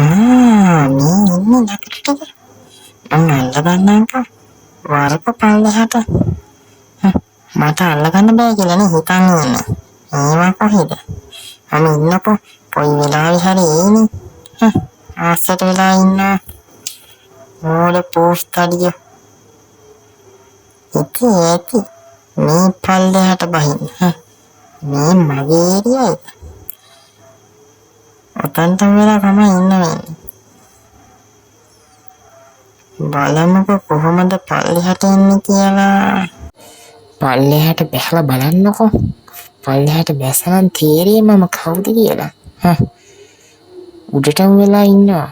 මේ ඉන්නේ නැකටද? මම අල්ලගන්නම්කෝ. වරක පල්ලෙහාට. මට අල්ලගන්න බෑ කියලා නේ හිතන් ඉන්නේ. ඒවා කොහෙද? මම ඉන්නකෝ. කොයි වෙලාවෙ හරි එන්නේ. ආස්සට වෙලා ඉන්නවා. ඕල පෝස්ට් අඩිය. ඇති මේ පල්ලෙහාට බහින්න. මේ මගේ ඒරියයි. ඔතන්ට වෙලා තමයි ඉන්න වෙන්නේ. බලමුකෝ කොහොමද පල්ලෙහාට එන්නේ කියලා. පල්ලෙහාට බැහැලා බලන්නකෝ. පල්ලෙහාට බැසනම් තේරෙයි මම කවුද කියලා. උඩටම වෙලා ඉන්නවා.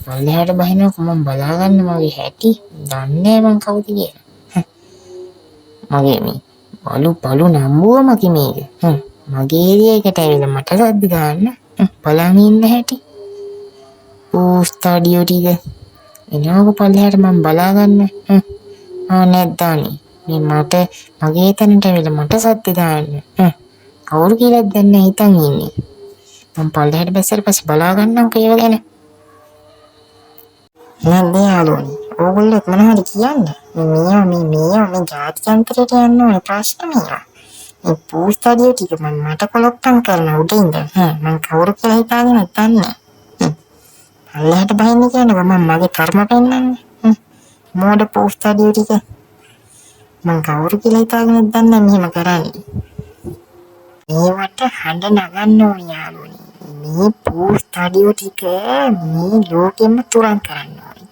පල්ලෙහාට බහිනකො මම බලාගන්න මගේ හැටි. දන්නේ මං කවුද කියලා. මගේ මේ බලු නම්බුවම මේක. මගේ ඒරියා එකට ඇවිල්ලා මට සද්ද දාන්න. බලන් ඉන්න හැටි. පෝස්ට් ආඩියෝ ටික එනවාක පල්ලෙහාට මම බලාගන්න. නැද්දානේ. මේ මට මගේ තැනට ඇවිල්ලා මට සද්ද දාන්න. කවුරු කියලාද දන්නේ හිතන් ඉන්නේ. මම පල්ලෙහාට බැස්සට පස්සේ බලාගන්නම්කෝ ඒව ගැන. නැද්ද යාළුවනේ. ඕගොල්ලෝ මොනවද කියන්නේ? මේ ජාත්‍යන්තරයට යන්න ඕනේ ප්‍රශ්න මේවා. මේ පෝස්ට් ආඩියෝ ටික මට කොලොක්කම් කරන උඩ ඉඳන් මම කවුරු කියලා හිතාගෙන නැත්තන්නේ. පල්ලෙහාට බහින්න කියන්නේ මම මගේ කර්ම පෙන්නන්නේ. මෝඩ පෝස්ට් ආඩියෝ ටික මං කවුරු කියලා හිතාගෙන දන්නේ මෙහෙම කරන්නේ. මේවට හඬ නගන්න ඕනේ යාළුවනේ. මේ පෝස්ට් ආඩියෝ ටික මේ ලෝකෙම තුරන් කරන්න ඕනේ.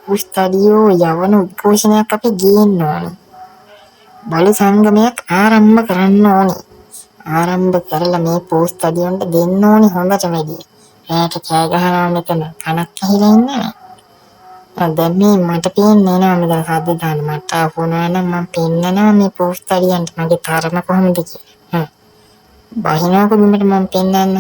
පෝස්ට් ආඩියෝ යවන උද්ඝෝෂණයක් අපි ගේන්න ඕනේ. බල සංගමයක් ආරම්භ කරන්න ඕනේ. ආරම්භ කරලා මේ පෝස්ට් ආඩියෝන්ට දෙන්න ඕනේ හොඳට වැඩි. රැට කෑ ගහනවා මෙතන කනක් ඇහිලා ඉන්නේ. දැන් මේ මට පේන්නේ නෑ මෙතන සද්ද දාන්න. මට ආවොනවා නම් මම පෙන්නනවා මේ පෝස්ට් ආඩියන්ට මගේ තරම කොහොමද කියලා. බහිනවක බිමට මම පෙන්නන්න.